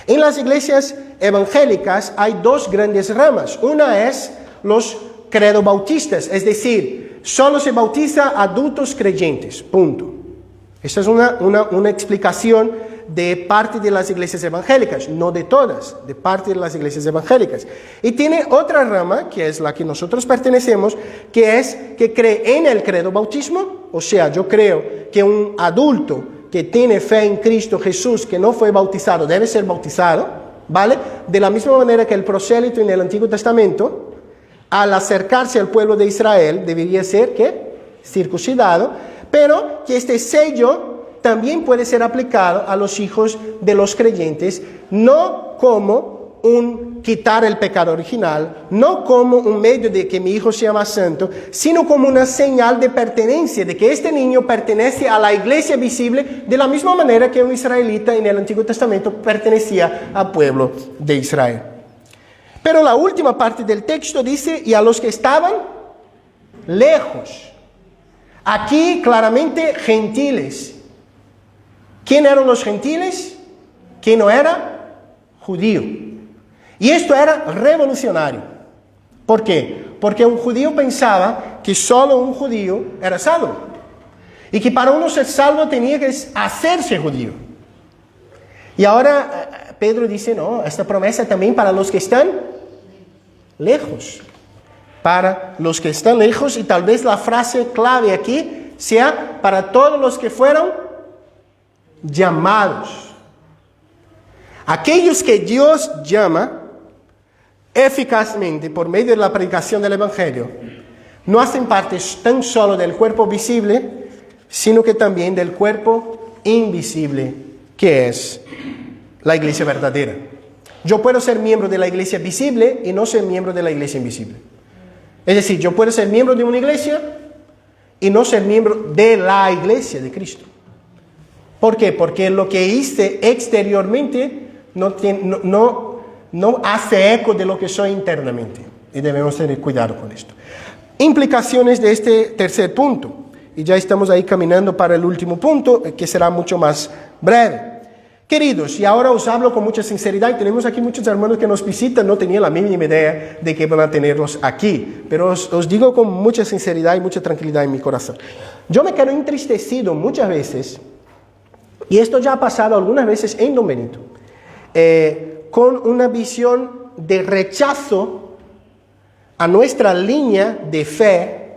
En las iglesias evangélicas hay dos grandes ramas. Una es los credobautistas, es decir, solo se bautiza a adultos creyentes, punto. Esta es una explicación de parte de las iglesias evangélicas, no de todas, de parte de las iglesias evangélicas. Y tiene otra rama, que es la que nosotros pertenecemos, que es que cree en el credobautismo, o sea, yo creo que un adulto que tiene fe en Cristo Jesús, que no fue bautizado, debe ser bautizado, ¿vale? De la misma manera que el prosélito en el Antiguo Testamento, al acercarse al pueblo de Israel, debería ser, ¿qué? Circuncidado, pero que este sello también puede ser aplicado a los hijos de los creyentes, no como un quitar el pecado original, no como un medio de que mi hijo sea más santo, sino como una señal de pertenencia, de que este niño pertenece a la iglesia visible de la misma manera que un israelita en el Antiguo Testamento pertenecía al pueblo de Israel. Pero la última parte del texto dice, y a los que estaban lejos. Aquí claramente gentiles. ¿Quién eran los gentiles? ¿Quién no era? Judío. Y esto era revolucionario. ¿Por qué? Porque un judío pensaba que solo un judío era salvo. Y que para uno ser salvo tenía que hacerse judío. Y ahora Pedro dice, no, esta promesa también para los que están lejos. Para los que están lejos, y tal vez la frase clave aquí sea para todos los que fueron llamados. Aquellos que Dios llama eficazmente por medio de la predicación del Evangelio, no hacen parte tan solo del cuerpo visible, sino que también del cuerpo invisible, que es la iglesia verdadera. Yo puedo ser miembro de la iglesia visible y no ser miembro de la iglesia invisible. Es decir, yo puedo ser miembro de una iglesia y no ser miembro de la iglesia de Cristo. ¿Por qué? Porque lo que hice exteriormente no hace eco de lo que soy internamente. Y debemos tener cuidado con esto. Implicaciones de este tercer punto. Y ya estamos ahí caminando para el último punto, que será mucho más breve. Queridos, y ahora os hablo con mucha sinceridad, y tenemos aquí muchos hermanos que nos visitan, no tenía la mínima idea de que van a tenerlos aquí, pero os digo con mucha sinceridad y mucha tranquilidad en mi corazón. Yo me quedo entristecido muchas veces, y esto ya ha pasado algunas veces en Don Benito, con una visión de rechazo a nuestra línea de fe,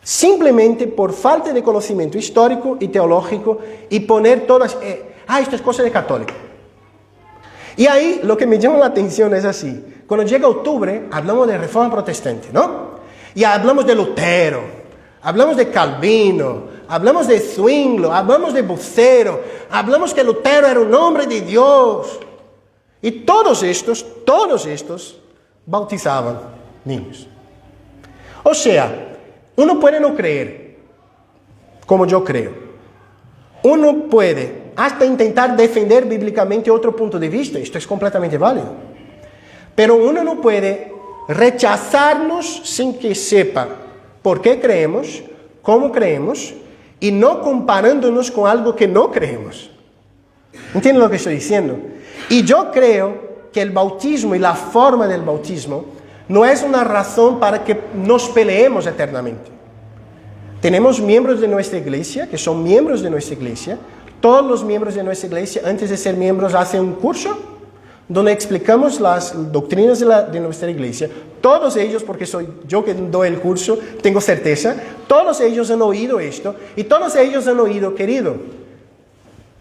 simplemente por falta de conocimiento histórico y teológico, y poner todas... esto es cosa de católico. Y ahí lo que me llama la atención es así. Cuando llega octubre, hablamos de Reforma Protestante, ¿no? Y hablamos de Lutero, hablamos de Calvino, hablamos de Zwinglio, hablamos de Bucero, hablamos que Lutero era un hombre de Dios. Y todos estos bautizaban niños. O sea, uno puede no creer, como yo creo. Uno puede hasta intentar defender bíblicamente otro punto de vista. Esto es completamente válido. Pero uno no puede rechazarnos sin que sepa por qué creemos, cómo creemos, y no comparándonos con algo que no creemos. ¿Entienden lo que estoy diciendo? Y yo creo que el bautismo y la forma del bautismo no es una razón para que nos peleemos eternamente. Tenemos miembros de nuestra iglesia, que son miembros de nuestra iglesia. Todos los miembros de nuestra iglesia, antes de ser miembros, hacen un curso donde explicamos las doctrinas de nuestra iglesia. Todos ellos, porque soy yo que doy el curso, tengo certeza, todos ellos han oído esto, y todos ellos han oído, querido,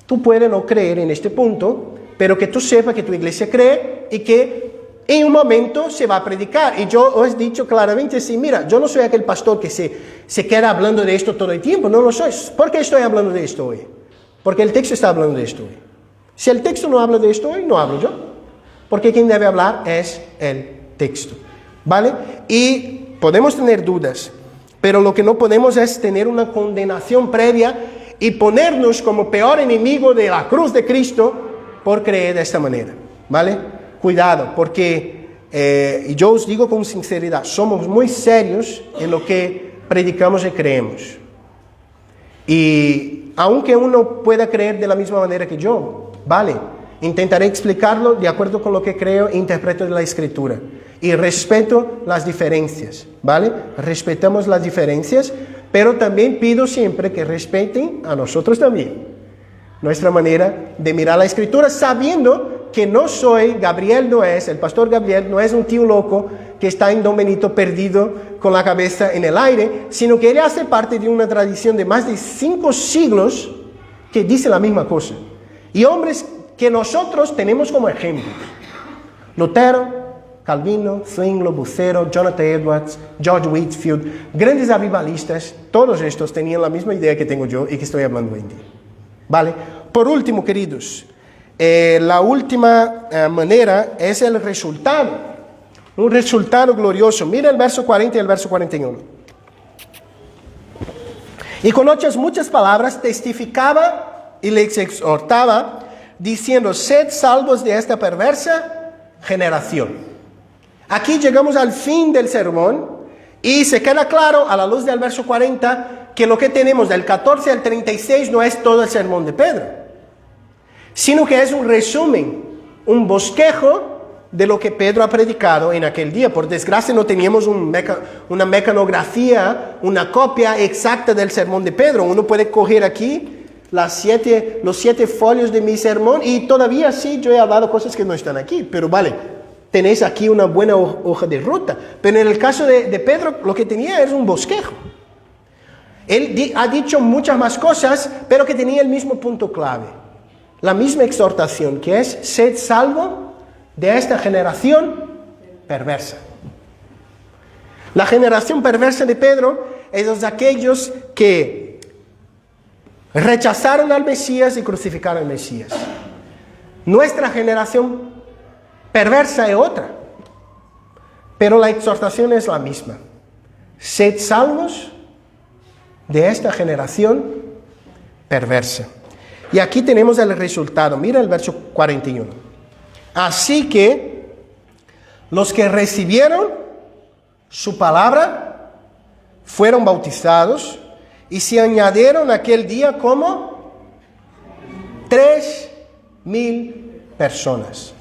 tú puedes no creer en este punto, pero que tú sepas que tu iglesia cree y que en un momento se va a predicar. Y yo os he dicho claramente así, mira, yo no soy aquel pastor que se queda hablando de esto todo el tiempo, no lo soy. ¿Por qué estoy hablando de esto hoy? Porque el texto está hablando de esto hoy. Si el texto no habla de esto hoy, no hablo yo. Porque quien debe hablar es el texto. ¿Vale? Y podemos tener dudas, pero lo que no podemos es tener una condenación previa y ponernos como peor enemigo de la cruz de Cristo por creer de esta manera. ¿Vale? Cuidado, porque, y yo os digo con sinceridad, somos muy serios en lo que predicamos y creemos. Y aunque uno pueda creer de la misma manera que yo, vale, Intentaré explicarlo de acuerdo con lo que creo e interpreto de la Escritura. Y respeto las diferencias, ¿vale? Respetamos las diferencias, pero también pido siempre que respeten a nosotros también nuestra manera de mirar la Escritura, sabiendo que no soy, el pastor Gabriel no es un tío loco que está en Don Benito perdido con la cabeza en el aire, sino que él hace parte de una tradición de más de 5 siglos que dice la misma cosa. Y hombres que nosotros tenemos como ejemplos. Lutero, Calvino, Zwingli, Bucero, Jonathan Edwards, George Whitefield, grandes avivalistas, todos estos tenían la misma idea que tengo yo y que estoy hablando hoy en día. ¿Vale? Por último, queridos, la última manera es el resultado. Un resultado glorioso. Mira el verso 40 y el verso 41. Y con otras muchas palabras testificaba y les exhortaba, diciendo, sed salvos de esta perversa generación. Aquí llegamos al fin del sermón y se queda claro a la luz del verso 40 que lo que tenemos del 14 al 36 no es todo el sermón de Pedro, sino que es un resumen, un bosquejo de lo que Pedro ha predicado en aquel día. Por desgracia no teníamos una mecanografía, una copia exacta del sermón de Pedro. Uno puede coger aquí los 7 folios de mi sermón y todavía sí yo he hablado cosas que no están aquí, pero vale, tenéis aquí una buena hoja de ruta. Pero en el caso de Pedro lo que tenía era un bosquejo. Él ha dicho muchas más cosas, pero que tenía el mismo punto clave, la misma exhortación, que es sed salvo de esta generación perversa. La generación perversa de Pedro es de aquellos que rechazaron al Mesías y crucificaron al Mesías. Nuestra generación perversa es otra, pero la exhortación es la misma. Sed salvos de esta generación perversa. Y aquí tenemos el resultado. Mira el verso 41. Así que los que recibieron su palabra fueron bautizados y se añadieron aquel día como 3,000 personas.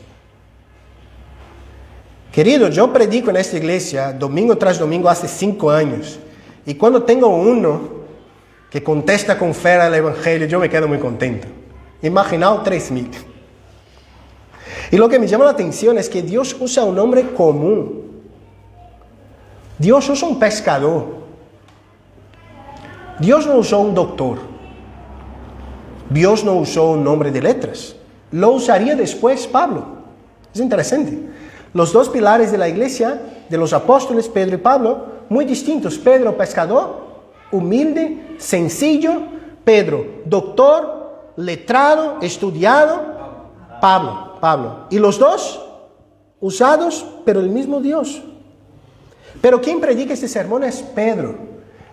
Querido, yo predico en esta iglesia domingo tras domingo hace 5 años. Y cuando tengo uno que contesta con fe al Evangelio, yo me quedo muy contento. Imaginaos 3,000. Y lo que me llama la atención es que Dios usa un hombre común. Dios usa un pescador. Dios no usó un doctor. Dios no usó un hombre de letras. Lo usaría después Pablo. Es interesante. Los 2 pilares de la iglesia, de los apóstoles, Pedro y Pablo, muy distintos. Pedro, pescador, humilde, sencillo. Pedro, doctor, letrado, estudiado. Pablo. Y los 2 usados, pero el mismo Dios. Pero quien predica este sermón es Pedro.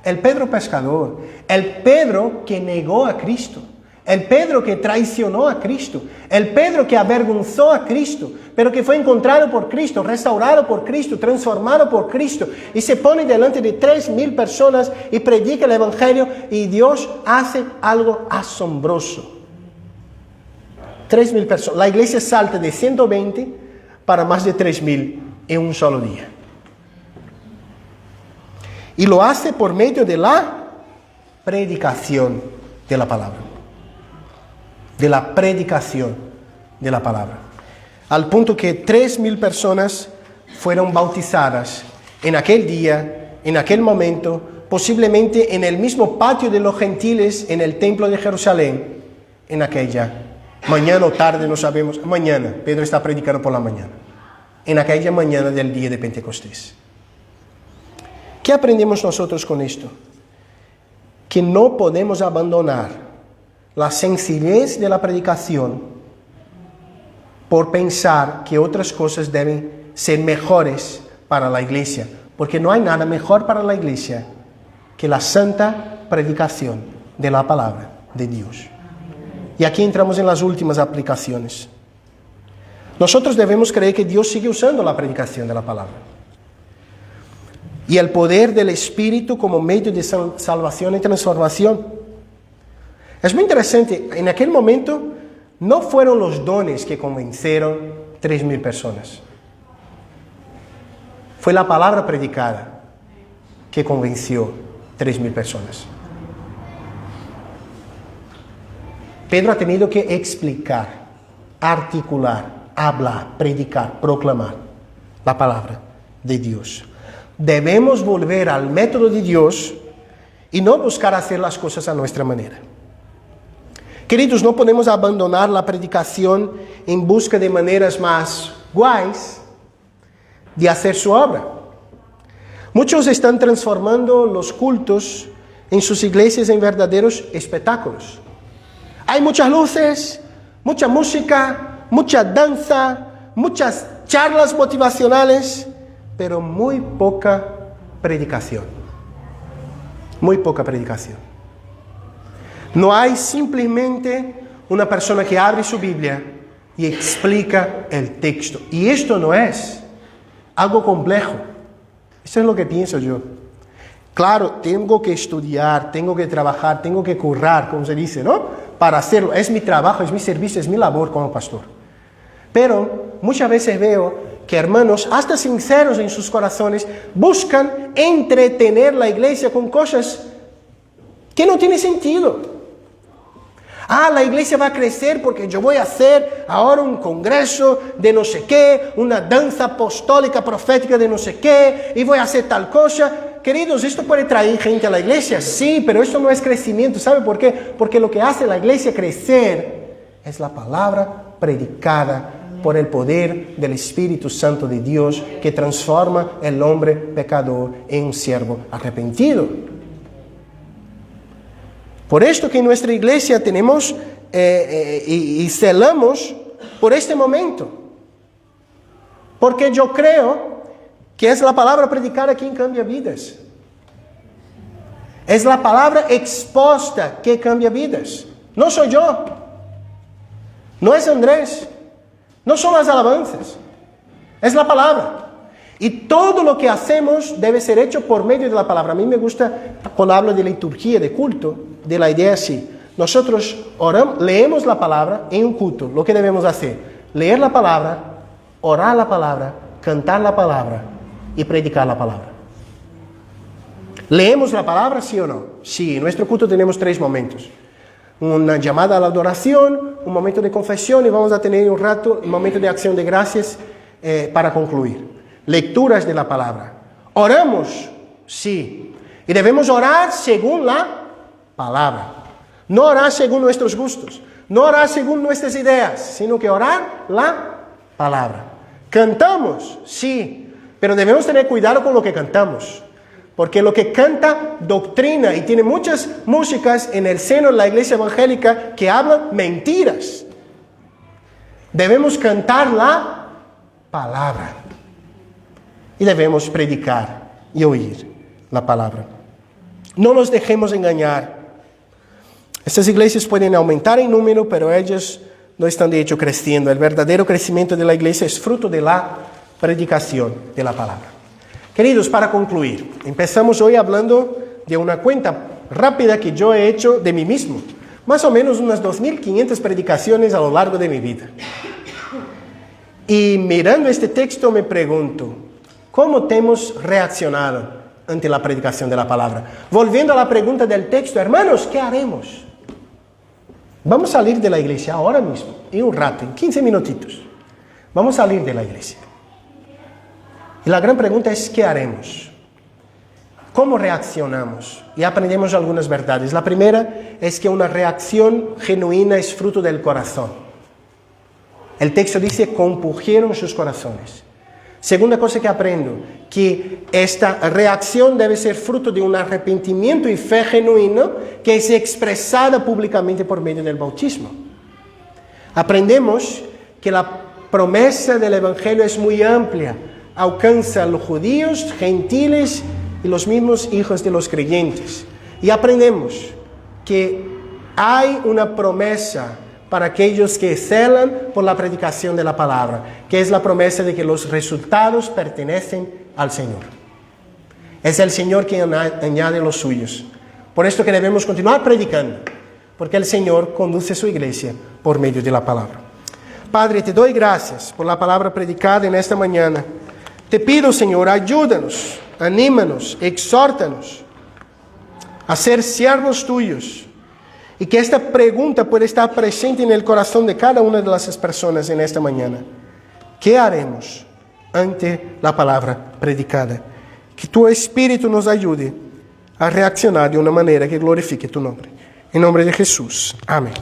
El Pedro pescador. El Pedro que negó a Cristo. El Pedro que traicionó a Cristo. El Pedro que avergonzó a Cristo, pero que fue encontrado por Cristo, restaurado por Cristo, transformado por Cristo. Y se pone delante de 3,000 personas y predica el Evangelio y Dios hace algo asombroso. 3,000 personas. La iglesia salta de 120 para más de 3,000 en un solo día. Y lo hace por medio de la predicación de la palabra. De la predicación de la palabra. Al punto que 3,000 personas fueron bautizadas en aquel día, en aquel momento, posiblemente en el mismo patio de los gentiles en el templo de Jerusalén, en aquella mañana o tarde, no sabemos, mañana, Pedro está predicando por la mañana, en aquella mañana del día de Pentecostés. ¿Qué aprendemos nosotros con esto? Que no podemos abandonar la sencillez de la predicación por pensar que otras cosas deben ser mejores para la iglesia, porque no hay nada mejor para la iglesia que la santa predicación de la palabra de Dios. Y aquí entramos en las últimas aplicaciones. Nosotros debemos creer que Dios sigue usando la predicación de la palabra y el poder del Espíritu como medio de salvación y transformación. Es muy interesante, en aquel momento no fueron los dones que convencieron 3.000 personas. Fue la palabra predicada que convenció 3.000 personas. Pedro ha tenido que explicar, articular, hablar, predicar, proclamar la palabra de Dios. Debemos volver al método de Dios y no buscar hacer las cosas a nuestra manera. Queridos, no podemos abandonar la predicación en busca de maneras más guays de hacer su obra. Muchos están transformando los cultos en sus iglesias en verdaderos espectáculos. Hay muchas luces, mucha música, mucha danza, muchas charlas motivacionales, pero muy poca predicación. Muy poca predicación. No hay simplemente una persona que abre su Biblia y explica el texto. Y esto no es algo complejo. Eso es lo que pienso yo. Claro, tengo que estudiar, tengo que trabajar, tengo que currar, como se dice, ¿no? Para hacerlo. Es mi trabajo, es mi servicio, es mi labor como pastor. Pero muchas veces veo que hermanos, hasta sinceros en sus corazones, buscan entretener la iglesia con cosas que no tienen sentido. La iglesia va a crecer porque yo voy a hacer ahora un congreso de no sé qué, una danza apostólica profética de no sé qué, y voy a hacer tal cosa. Queridos, ¿esto puede traer gente a la iglesia? Sí, pero esto no es crecimiento. ¿Sabe por qué? Porque lo que hace la iglesia crecer es la palabra predicada por el poder del Espíritu Santo de Dios, que transforma el hombre pecador en un siervo arrepentido. Por esto que en nuestra iglesia tenemos y celamos por este momento. Porque yo creo que es la palabra predicada quien cambia vidas. Es la palabra expuesta que cambia vidas. No soy yo. No es Andrés. No son las alabanzas. Es la palabra. Y todo lo que hacemos debe ser hecho por medio de la palabra. A mí me gusta, cuando hablo de liturgia, de culto, de la idea así. Nosotros oramos, leemos la palabra en un culto. Lo que debemos hacer: leer la palabra, orar la palabra, cantar la palabra y predicar la palabra. ¿Leemos la palabra, sí o no? Sí, en nuestro culto tenemos 3 momentos. Una llamada a la adoración, un momento de confesión y vamos a tener un rato, un momento de acción de gracias para concluir. Lecturas de la palabra. ¿Oramos? Sí. Y debemos orar según la palabra. No orar según nuestros gustos. No orar según nuestras ideas, sino que orar la palabra. ¿Cantamos? Sí. Pero debemos tener cuidado con lo que cantamos. Porque lo que canta doctrina y tiene muchas músicas en el seno de la iglesia evangélica que hablan mentiras. Debemos cantar la palabra. Y debemos predicar y oír la palabra. No nos dejemos engañar. Estas iglesias pueden aumentar en número, pero ellas no están de hecho creciendo. El verdadero crecimiento de la iglesia es fruto de la predicación de la palabra. Queridos, para concluir, empezamos hoy hablando de una cuenta rápida que yo he hecho de mí mismo. Más o menos unas 2.500 predicaciones a lo largo de mi vida. Y mirando este texto me pregunto, ¿cómo hemos reaccionado ante la predicación de la palabra? Volviendo a la pregunta del texto, hermanos, ¿qué haremos? Vamos a salir de la iglesia ahora mismo, en un rato, en 15 minutitos. Vamos a salir de la iglesia. Y la gran pregunta es, ¿qué haremos? ¿Cómo reaccionamos? Y aprendemos algunas verdades. La primera es que una reacción genuina es fruto del corazón. El texto dice, compungieron sus corazones. Segunda cosa que aprendo, que esta reacción debe ser fruto de un arrepentimiento y fe genuino que es expresada públicamente por medio del bautismo. Aprendemos que la promesa del Evangelio es muy amplia. Alcanza a los judíos, gentiles y los mismos hijos de los creyentes. Y aprendemos que hay una promesa para aquellos que celan por la predicación de la palabra, que es la promesa de que los resultados pertenecen al Señor. Es el Señor quien añade los suyos. Por esto que debemos continuar predicando, porque el Señor conduce su iglesia por medio de la palabra. Padre, te doy gracias por la palabra predicada en esta mañana. Te pido, Señor, ayúdanos, anímanos, exhórtanos a ser siervos tuyos, y que esta pregunta pueda estar presente en el corazón de cada una de las personas en esta mañana. ¿Qué haremos ante la palabra predicada? Que tu Espíritu nos ayude a reaccionar de una manera que glorifique tu nombre. En nombre de Jesús. Amén.